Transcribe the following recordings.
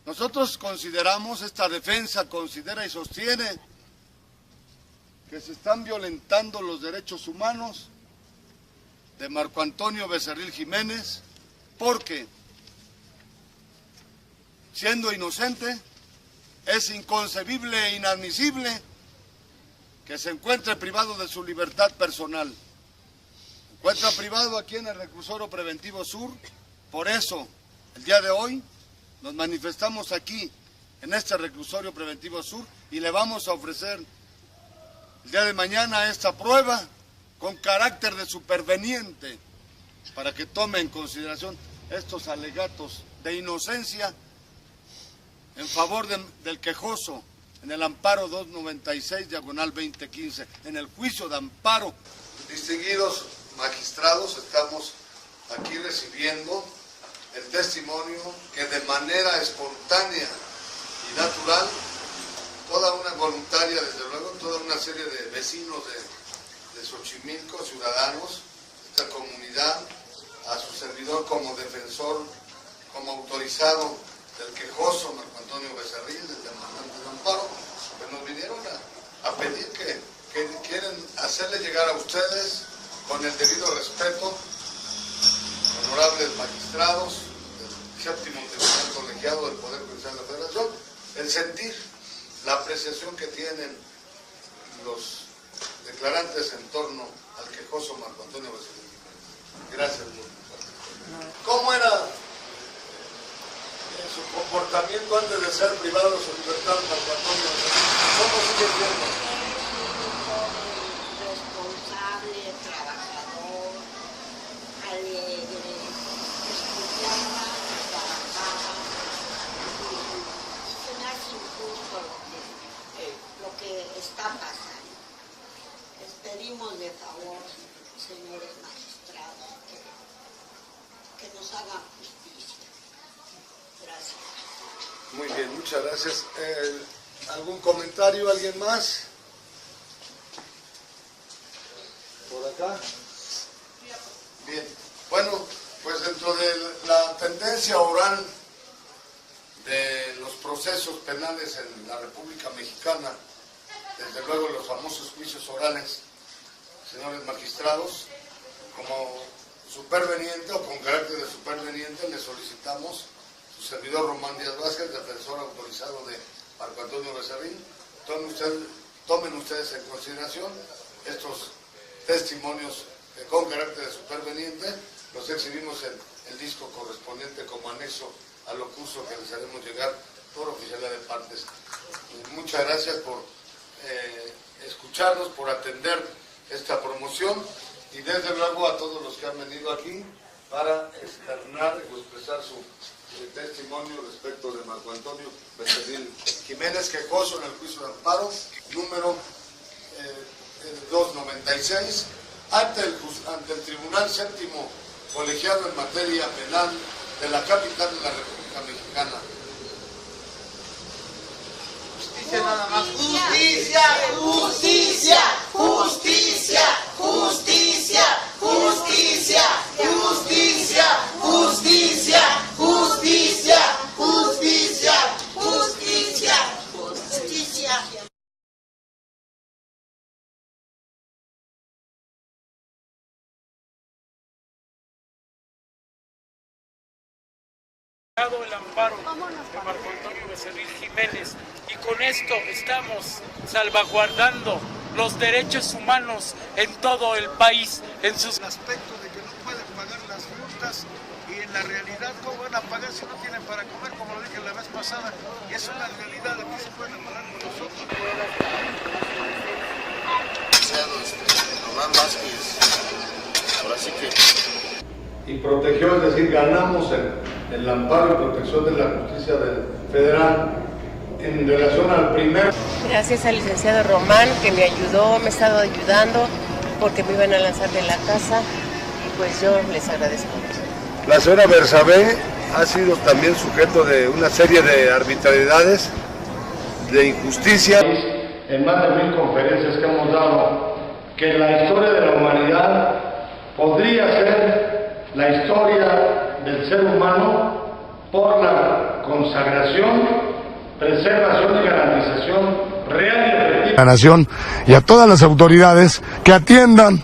Nosotros consideramos, esta defensa considera y sostiene que se están violentando los derechos humanos de Marco Antonio Becerril Jiménez, porque, siendo inocente, es inconcebible e inadmisible que se encuentre privado de su libertad personal. Se encuentra privado aquí en el Reclusorio Preventivo Sur. Por eso, el día de hoy, nos manifestamos aquí, en este Reclusorio Preventivo Sur, y le vamos a ofrecer el día de mañana esta prueba con carácter de superveniente para que tome en consideración estos alegatos de inocencia en favor del quejoso en el amparo 296/2015, en el juicio de amparo. Distinguidos magistrados, estamos aquí recibiendo el testimonio que de manera espontánea y natural, toda una voluntaria, desde luego, toda una serie de vecinos de Xochimilco, ciudadanos, esta comunidad, a su servidor como defensor, como autorizado del quejoso Marco Antonio Becerril, del demandante de amparo, pues nos vinieron a pedir que quieren hacerle llegar a ustedes, con el debido respeto, honorables magistrados del séptimo tribunal colegiado del Poder Judicial de la Federación, el sentir, la apreciación que tienen los declarantes en torno al quejoso Marco Antonio Becerril Jiménez. Gracias, muy fuerte. ¿Cómo era su comportamiento antes de ser privado de su libertad, Marco Antonio Becerril? ¿Cómo sigue siendo? Responsable, trabajador, alegre, estudiaba, trabajaba, y se me hace injusto lo que está pasando. Les pedimos de favor, señores magistrados, que nos hagan justicia. Gracias. Muy bien, muchas gracias. ¿Algún comentario? ¿Alguien más? ¿Por acá? Bien. Bueno, pues dentro de la tendencia oral de los procesos penales en la República Mexicana, desde luego los famosos juicios orales, señores magistrados, como superveniente o con carácter de superveniente, le solicitamos su servidor Román Díaz Vázquez, defensor autorizado de Marco Antonio Becerril, tomen ustedes en consideración estos testimonios con carácter de superveniente. Los exhibimos en el disco correspondiente como anexo al ocurso que les haremos llegar por oficialidad de partes. Muchas gracias por escucharnos, por atender esta promoción, y desde luego a todos los que han venido aquí para externar o expresar su testimonio respecto de Marco Antonio Becerril Jiménez, quejoso en el juicio de amparo número 296 ante el Tribunal Séptimo Colegiado en materia penal de la capital de la República Mexicana. Justicia nada más. Justicia, justicia, justicia, justicia, justicia, justicia, justicia, justicia, justicia, justicia, justicia. El amparo de Marco Antonio Becerril Jiménez, y con esto estamos salvaguardando los derechos humanos en todo el país, en sus aspecto de que no pueden pagar las multas, y en la realidad cómo van a pagar si no tienen para comer, como lo dije la vez pasada, y es una realidad, aquí se pueden pagar con nosotros. Román Vázquez, ahora sí que... Y protegió, es decir, ganamos el amparo y protección de la justicia federal en relación al primer... Gracias al licenciado Román, que me ayudó, me ha estado ayudando, porque me iban a lanzar de la casa, y pues yo les agradezco mucho. La señora Bersabé ha sido también sujeto de una serie de arbitrariedades, de injusticia. En más de 1000 conferencias que hemos dado, que la historia de la humanidad podría ser la historia del ser humano por la consagración, preservación y garantización real y efectiva. La nación y a todas las autoridades que atiendan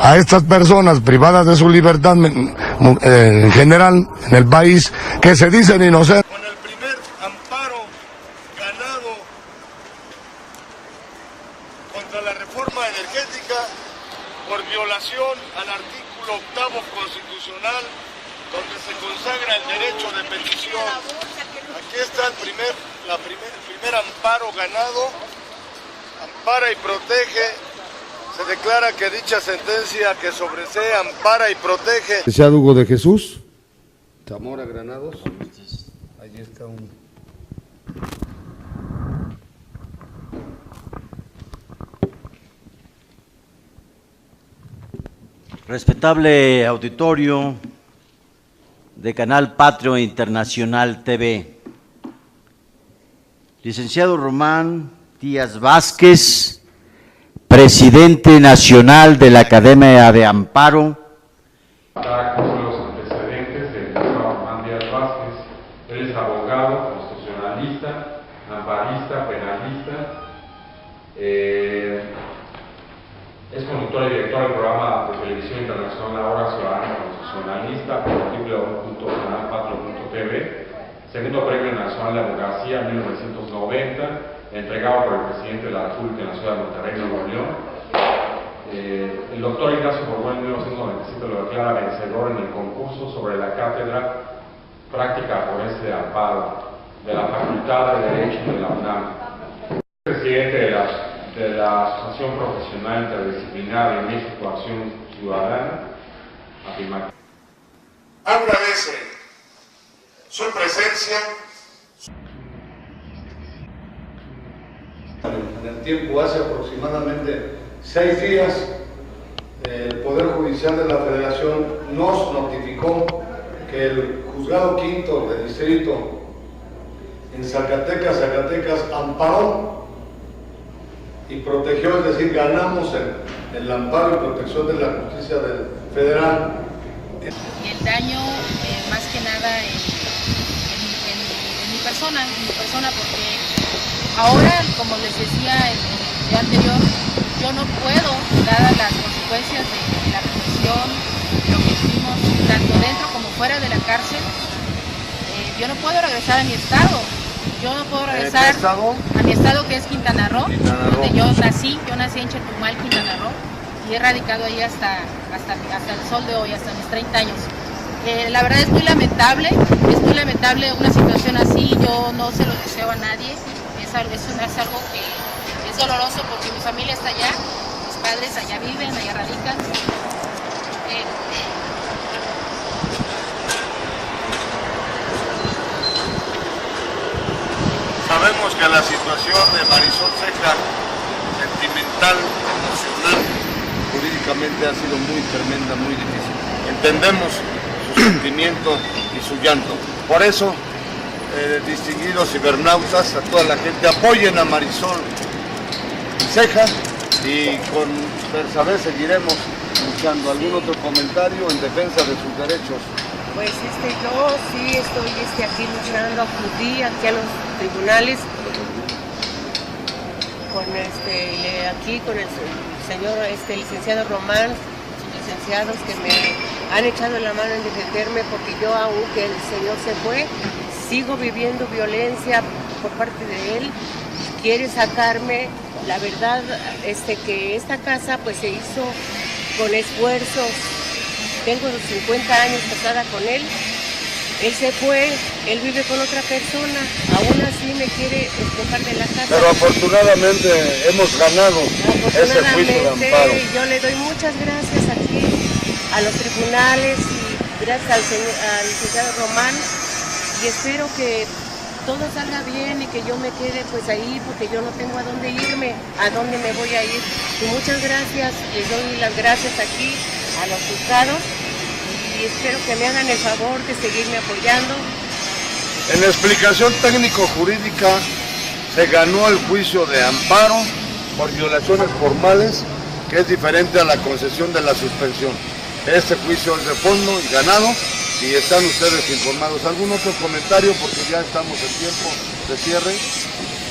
a estas personas privadas de su libertad en general en el país, que se dicen inocentes. Con el primer amparo ganado contra la reforma energética por violación al artículo 8º constitucional, donde se consagra el derecho de petición. Aquí está el primer amparo ganado, ampara y protege. Se declara que dicha sentencia que sobresee, ampara y protege. Licenciado Hugo de Jesús Zamora Granados. Allí está un... Respetable auditorio de Canal Patrio Internacional TV, licenciado Román Díaz Vázquez, presidente nacional de la Academia de Amparo. Para conocer los antecedentes del licenciado Román Díaz Vázquez. Él es abogado, constitucionalista, amparista, penalista. Es conductor y director del programa de televisión internacional La Hora Ciudadana Constitucionalista por www.canalpatrio.tv, segundo premio nacional de abogacía 1990, entregado por el presidente de la República en la ciudad de Monterrey, Nuevo León. El doctor Ignacio Borbón en 1997 lo declara vencedor en el concurso sobre la cátedra Práctica Forense de Amparo de la Facultad de Derecho de la UNAM. Presidente de la Asociación Profesional Interdisciplinaria México Acción Ciudadana, afirma. Agradece su presencia. En el tiempo, hace aproximadamente 6 días, el Poder Judicial de la Federación nos notificó que el Juzgado Quinto de Distrito en Zacatecas amparó y protegió, es decir, ganamos el amparo y protección de la justicia federal. Y el daño, más que nada, en mi persona, porque ahora, como les decía en el día anterior, yo no puedo, dadas las consecuencias de la represión, lo que vivimos tanto dentro como fuera de la cárcel, yo no puedo regresar a mi estado. Yo no puedo regresar a mi estado, que es Quintana Roo, donde yo nací en Chetumal, Quintana Roo, y he radicado ahí hasta el sol de hoy, hasta mis 30 años. La verdad es muy lamentable una situación así, yo no se lo deseo a nadie, es algo que es doloroso porque mi familia está allá, mis padres allá viven, allá radican. Sabemos que la situación de Marisol Ceja, sentimental, emocional, jurídicamente ha sido muy tremenda, muy difícil. Entendemos su sentimiento y su llanto. Por eso, distinguidos cibernautas, a toda la gente, apoyen a Marisol Ceja y con Versabe seguiremos luchando. ¿Algún otro comentario en defensa de sus derechos? Pues yo sí estoy aquí luchando, acudí aquí a los tribunales con el señor licenciado Román, sus licenciados que me han echado la mano en defenderme, porque yo, aunque el señor se fue, sigo viviendo violencia por parte de él. Quiere sacarme. La verdad que esta casa pues se hizo con esfuerzos. Tengo 50 años casada con él. Él se fue, él vive con otra persona, aún así me quiere escoger de la casa. Pero afortunadamente hemos ganado ese juicio de amparo. Yo le doy muchas gracias aquí a los tribunales y gracias al licenciado Román, y espero que todo salga bien y que yo me quede pues ahí, porque yo no tengo a dónde irme, a dónde me voy a ir. Y muchas gracias, les doy las gracias aquí a los juzgados y espero que me hagan el favor de seguirme apoyando. En la explicación técnico-jurídica se ganó el juicio de amparo por violaciones formales, que es diferente a la concesión de la suspensión. Este juicio es de fondo y ganado, y están ustedes informados. ¿Algún otro comentario? Porque ya estamos en tiempo de cierre.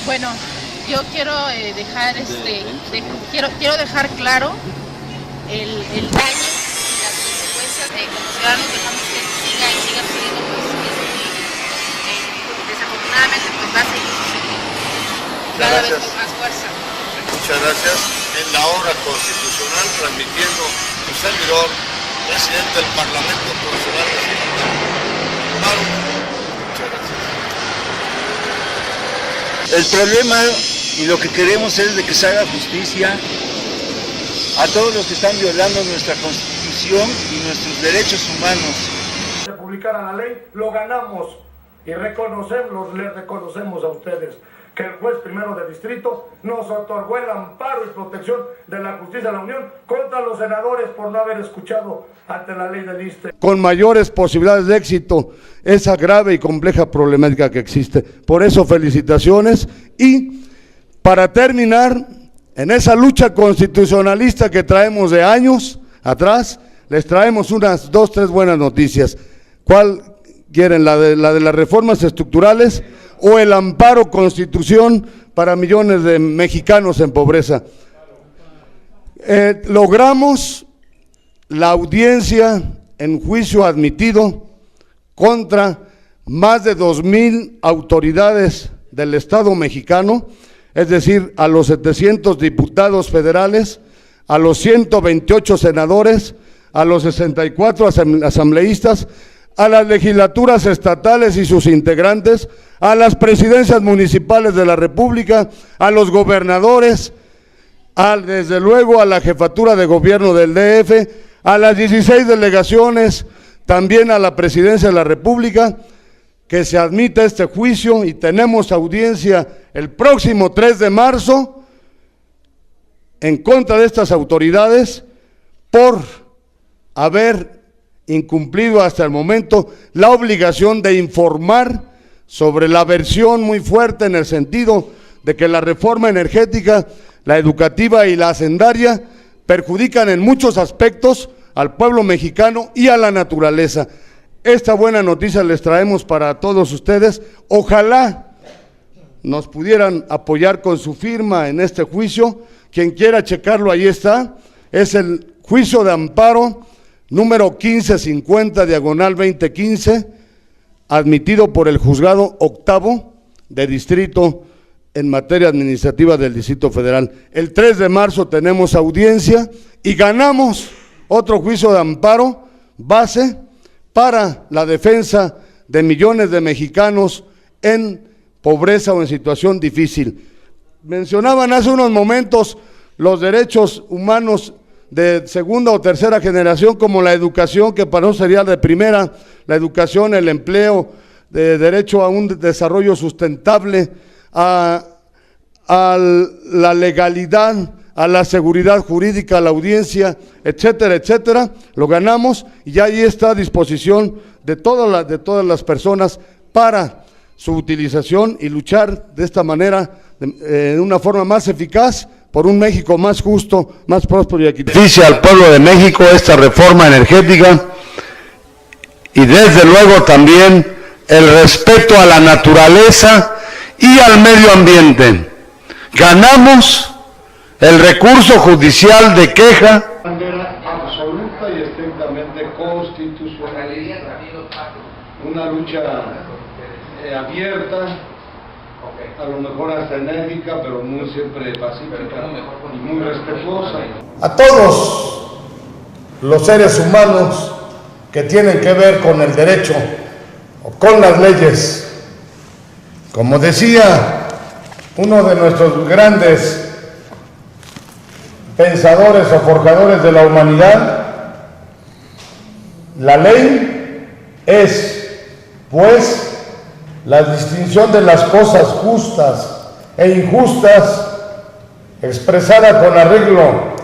Bueno, yo quiero dejar quiero dejar claro el daño y las consecuencias de como ciudadanos dejamos que siga sucediendo, pues desafortunadamente pues va a seguir sucediendo cada vez con más fuerza. Muchas gracias. En la hora constitucional, transmitiendo su servidor, presidente del Parlamento Constitucional de Amparo. Muchas gracias. El problema y lo que queremos es de que se haga justicia a todos los que están violando nuestra Constitución y nuestros derechos humanos. Se publicara la ley, lo ganamos y le reconocemos a ustedes que el juez primero de distrito nos otorgó el amparo y protección de la justicia de la Unión contra los senadores por no haber escuchado ante la ley del ISSSTE. Con mayores posibilidades de éxito esa grave y compleja problemática que existe. Por eso felicitaciones y para terminar, en esa lucha constitucionalista que traemos de años atrás, les traemos unas 2, 3 buenas noticias. ¿Cuál quieren? ¿La de las reformas estructurales o el amparo Constitución para millones de mexicanos en pobreza? Logramos la audiencia en juicio admitido contra más de 2,000 autoridades del Estado mexicano, es decir, a los 700 diputados federales, a los 128 senadores, a los 64 asambleístas, a las legislaturas estatales y sus integrantes, a las presidencias municipales de la República, a los gobernadores, desde luego a la jefatura de gobierno del DF, a las 16 delegaciones, también a la presidencia de la República, que se admita este juicio y tenemos audiencia el próximo 3 de marzo en contra de estas autoridades por haber incumplido hasta el momento la obligación de informar sobre la versión muy fuerte en el sentido de que la reforma energética, la educativa y la hacendaria perjudican en muchos aspectos al pueblo mexicano y a la naturaleza. Esta buena noticia les traemos para todos ustedes. Ojalá nos pudieran apoyar con su firma en este juicio. Quien quiera checarlo, ahí está. Es el juicio de amparo número 1550/2015, admitido por el Juzgado Octavo de Distrito en materia administrativa del Distrito Federal. El 3 de marzo tenemos audiencia y ganamos otro juicio de amparo base para la defensa de millones de mexicanos en pobreza o en situación difícil. Mencionaban hace unos momentos los derechos humanos de segunda o tercera generación, como la educación, que para nosotros sería de primera, la educación, el empleo, de derecho a un desarrollo sustentable, a la legalidad, a la seguridad jurídica, a la audiencia, etcétera, etcétera. Lo ganamos y ya ahí está a disposición de todas las personas para su utilización y luchar de esta manera, de una forma más eficaz, por un México más justo, más próspero y equitativo. Beneficia al pueblo de México esta reforma energética y desde luego también el respeto a la naturaleza y al medio ambiente. Ganamos el recurso judicial de queja. De manera absoluta y estrictamente constitucionalista. Una lucha abierta, a lo mejor hasta enérgica, pero muy siempre pacífica y muy respetuosa. A todos los seres humanos que tienen que ver con el derecho o con las leyes, como decía uno de nuestros grandes pensadores o forjadores de la humanidad, la ley es, pues, la distinción de las cosas justas e injustas, expresada con arreglo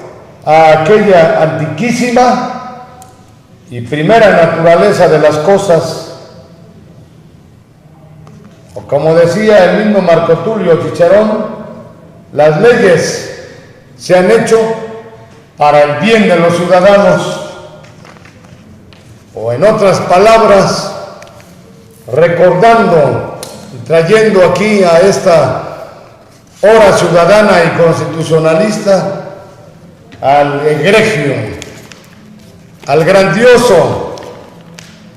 a aquella antiquísima y primera naturaleza de las cosas, o como decía el mismo Marco Tulio Cicerón, las leyes se han hecho para el bien de los ciudadanos. o en otras palabras, recordando y trayendo aquí a esta hora ciudadana y constitucionalista al egregio, al grandioso,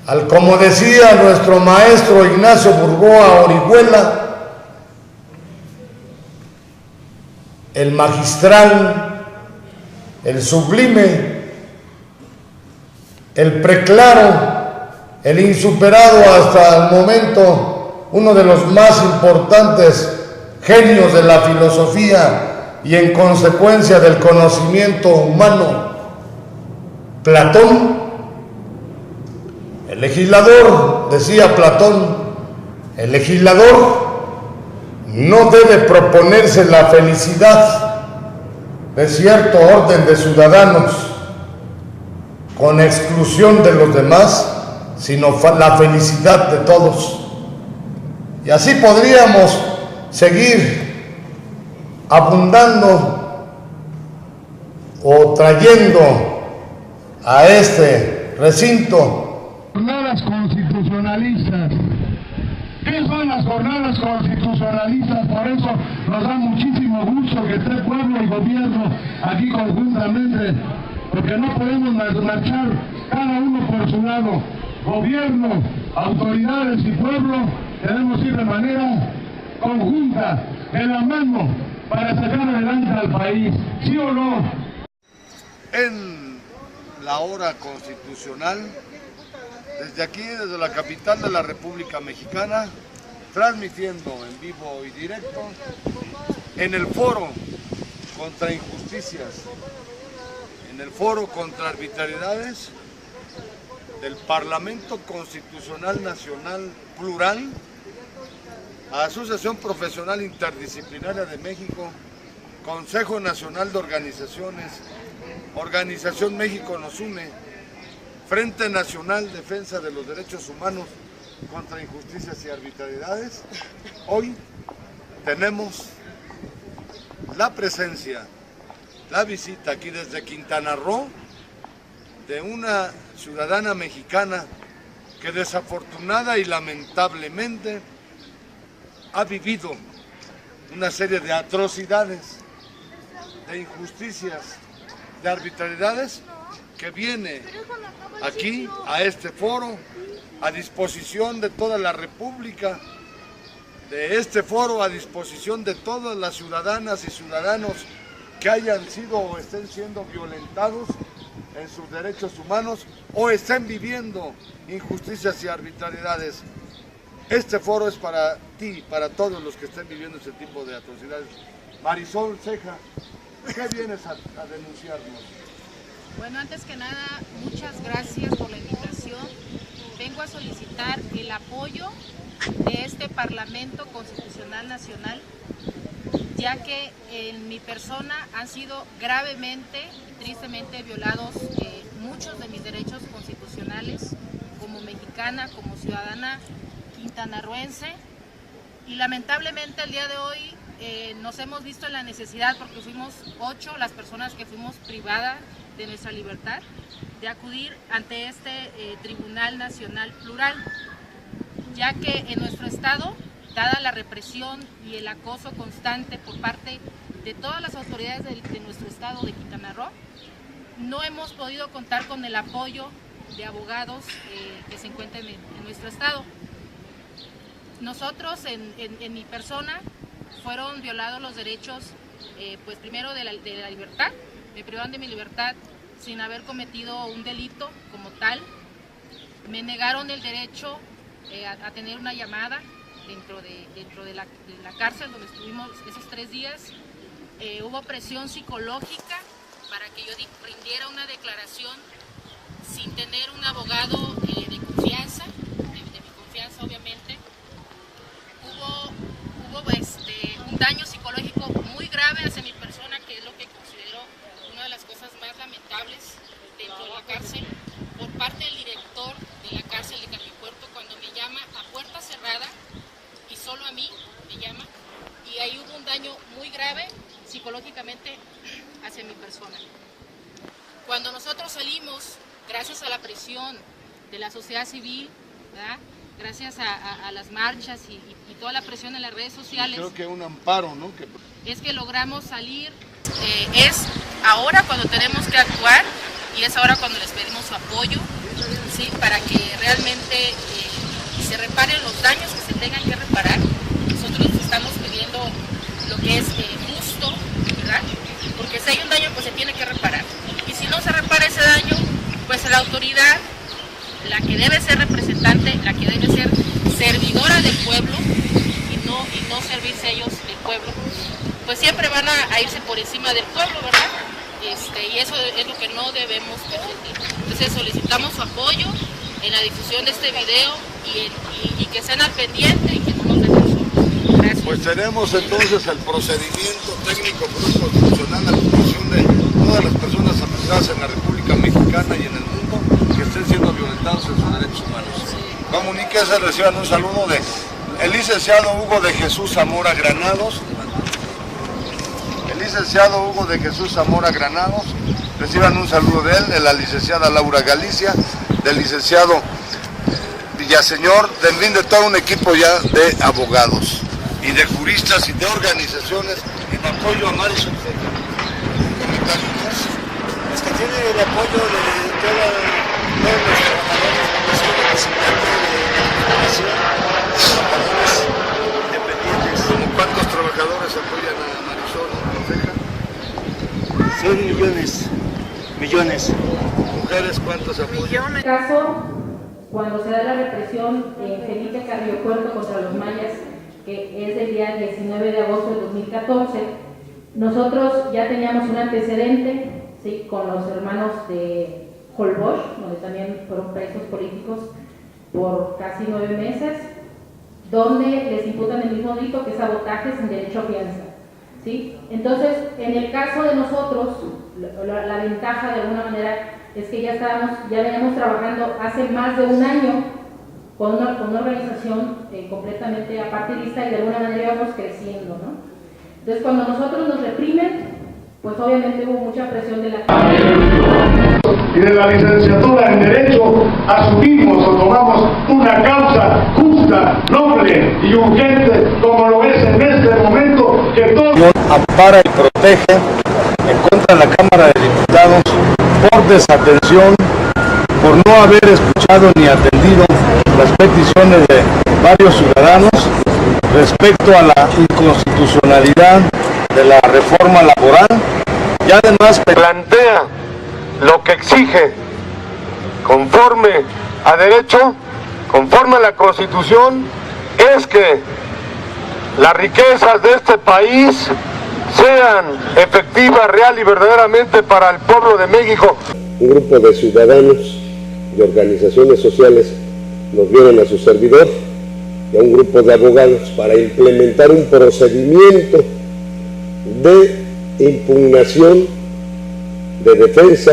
al, como decía nuestro maestro Ignacio Burgoa Orihuela, el magistral, el sublime, el preclaro, el insuperado hasta el momento, uno de los más importantes genios de la filosofía y en consecuencia del conocimiento humano, Platón. El legislador, decía Platón, el legislador no debe proponerse la felicidad de cierto orden de ciudadanos con exclusión de los demás, sino la felicidad de todos. Y así podríamos seguir abundando o trayendo a este recinto jornadas constitucionalistas. ¿Qué son las jornadas constitucionalistas? Por eso nos da muchísimo gusto que esté pueblo y gobierno aquí conjuntamente, porque no podemos marchar cada uno por su lado. Gobierno, autoridades y pueblo debemos ir de manera conjunta, de la mano, para sacar adelante al país. ¿Sí o no? En la hora constitucional, desde aquí, desde la capital de la República Mexicana, transmitiendo en vivo y directo en el foro contra injusticias, en el foro contra arbitrariedades del Parlamento Constitucional Nacional Plural, Asociación Profesional Interdisciplinaria de México, Consejo Nacional de Organizaciones, Organización México Nos Une, Frente Nacional Defensa de los Derechos Humanos contra Injusticias y Arbitrariedades. Hoy tenemos la presencia, la visita aquí desde Quintana Roo de una ciudadana mexicana que desafortunada y lamentablemente ha vivido una serie de atrocidades, de injusticias, de arbitrariedades, que viene aquí a este foro a disposición de toda la República, de este foro a disposición de todas las ciudadanas y ciudadanos que hayan sido o estén siendo violentados en sus derechos humanos o estén viviendo injusticias y arbitrariedades. Este foro es para ti, para todos los que estén viviendo ese tipo de atrocidades. Marisol Ceja, ¿qué vienes a denunciarnos? Bueno, antes que nada, muchas gracias por la invitación. Vengo a solicitar el apoyo de este Parlamento Constitucional Nacional, ya que en mi persona han sido gravemente y tristemente violados muchos de mis derechos constitucionales como mexicana, como ciudadana quintanarroense, y lamentablemente el día de hoy nos hemos visto en la necesidad, porque fuimos 8 las personas que fuimos privadas de nuestra libertad, de acudir ante este Tribunal Nacional Plural, ya que en nuestro estado, dada la represión y el acoso constante por parte de todas las autoridades de nuestro estado de Quintana Roo, no hemos podido contar con el apoyo de abogados que se encuentran en nuestro estado. Nosotros, en mi persona, fueron violados los derechos, pues primero de la libertad. Me privaron de mi libertad sin haber cometido un delito como tal. Me negaron el derecho a tener una llamada dentro de la cárcel donde estuvimos esos 3 días. Hubo presión psicológica para que yo rindiera una declaración sin tener un abogado de confianza, de mi confianza obviamente. Hubo un daño psicológico muy grave hacia mi persona, que es lo que considero una de las cosas más lamentables dentro de la cárcel, por parte del director de la cárcel de Carripuerto, cuando me llama a puerta cerrada y solo a mí me llama, y ahí hubo un daño muy grave psicológicamente hacia mi persona. Cuando nosotros salimos, gracias a la presión la sociedad civil, ¿verdad? Gracias a las marchas y toda la presión en las redes sociales. Creo que un amparo, ¿no? Es que logramos salir, es ahora cuando tenemos que actuar y es ahora cuando les pedimos su apoyo, ¿sí? Para que realmente se reparen los daños que se tengan que reparar. Nosotros estamos pidiendo lo que es justo, ¿verdad? Porque si hay un daño, pues se tiene que reparar. Y si no se repara ese daño, pues la autoridad, la que debe ser representante, la que debe ser servidora del pueblo y no servirse ellos del pueblo, pues siempre van a irse por encima del pueblo, ¿verdad? Y eso es lo que no debemos permitir. Entonces solicitamos su apoyo en la difusión de este video y que estén al pendiente y que no nos dejen solos. Gracias. Pues tenemos entonces el procedimiento técnico constitucional a disposición de todas las personas afectadas en la República Mexicana y en el mundo que estén siendo violentados en sus derechos humanos. Comuníquese, reciban un saludo de el licenciado Hugo de Jesús Zamora Granados. El licenciado Hugo de Jesús Zamora Granados, reciban un saludo de él, de la licenciada Laura Galicia, del licenciado Villaseñor, del fin de todo un equipo ya de abogados y de juristas y de organizaciones en apoyo a Marisol Fonseca. Es que tiene el apoyo de todos los trabajadores, representantes de la nación, trabajadores independientes. ¿Cómo cuántos trabajadores apoyan a Marisol Fonseca? Son millones. ¿Mujeres cuántos apoyan? En este caso, cuando se da la represión en Felipe Carrillo Puerto contra los mayas, que es el día 19 de agosto de 2014, nosotros ya teníamos un antecedente, ¿sí?, con los hermanos de Holbox, donde también fueron presos políticos por casi 9 meses, donde les imputan el mismo delito que es sabotaje sin derecho a fianza, ¿sí? Entonces, en el caso de nosotros, la ventaja de alguna manera es que ya veníamos trabajando hace más de un año con una organización completamente apartidista y de alguna manera íbamos creciendo, ¿no? Entonces, cuando nosotros nos reprimen, pues obviamente hubo mucha presión de la y de la licenciatura en Derecho asumimos o tomamos una causa justa, noble y urgente, como lo es en este momento, que todos ampara y protege en contra de la Cámara de Diputados por desatención, por no haber escuchado ni atendido las peticiones de varios ciudadanos respecto a la inconstitucionalidad de la reforma laboral y además plantea lo que exige conforme a derecho, conforme a la Constitución, es que las riquezas de este país sean efectivas, real y verdaderamente para el pueblo de México. Un grupo de ciudadanos, de organizaciones sociales, nos vieron a su servidor y a un grupo de abogados para implementar un procedimiento de impugnación, de defensa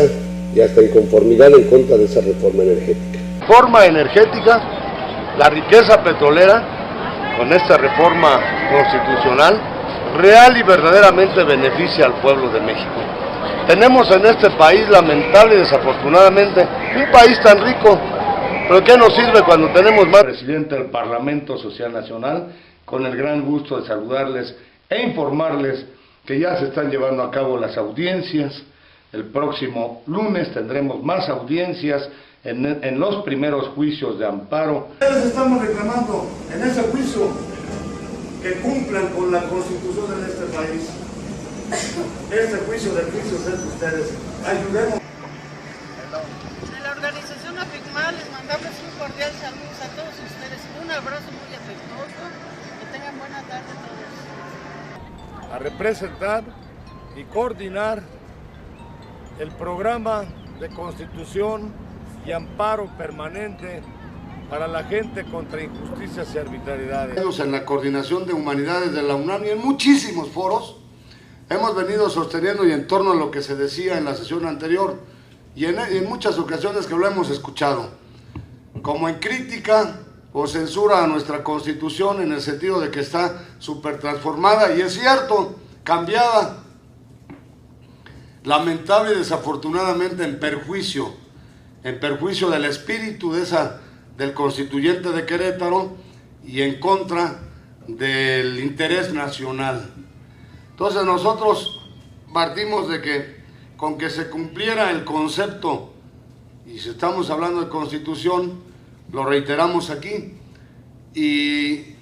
y hasta inconformidad en contra de esa reforma energética. Reforma energética, la riqueza petrolera, con esta reforma constitucional, real y verdaderamente beneficia al pueblo de México. Tenemos en este país, lamentable y desafortunadamente, un país tan rico, pero ¿qué nos sirve cuando tenemos más? Presidente del Parlamento Social Nacional, con el gran gusto de saludarles e informarles que ya se están llevando a cabo las audiencias. El próximo lunes tendremos más audiencias en los primeros juicios de amparo. Ustedes estamos reclamando en ese juicio que cumplan con la Constitución de este país. Este juicio de juicios es de ustedes. Ayudemos. De la organización AFICMAL les mandamos un cordial saludo a todos ustedes. Un abrazo muy afectuoso. Que tengan buena tarde todos. A representar y coordinar el programa de constitución y amparo permanente para la gente contra injusticias y arbitrariedades. En la Coordinación de Humanidades de la UNAM y en muchísimos foros hemos venido sosteniendo y en torno a lo que se decía en la sesión anterior y en muchas ocasiones que lo hemos escuchado, como en crítica o censura a nuestra Constitución en el sentido de que está súper transformada y es cierto, cambiada, lamentable y desafortunadamente en perjuicio en perjuicio del espíritu del constituyente de Querétaro y en contra del interés nacional. Entonces nosotros partimos de que con que se cumpliera el concepto, y si estamos hablando de Constitución, lo reiteramos aquí, y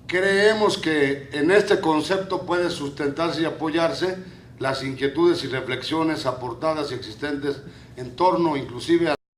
creemos que en este concepto puede sustentarse y apoyarse las inquietudes y reflexiones aportadas y existentes en torno inclusive a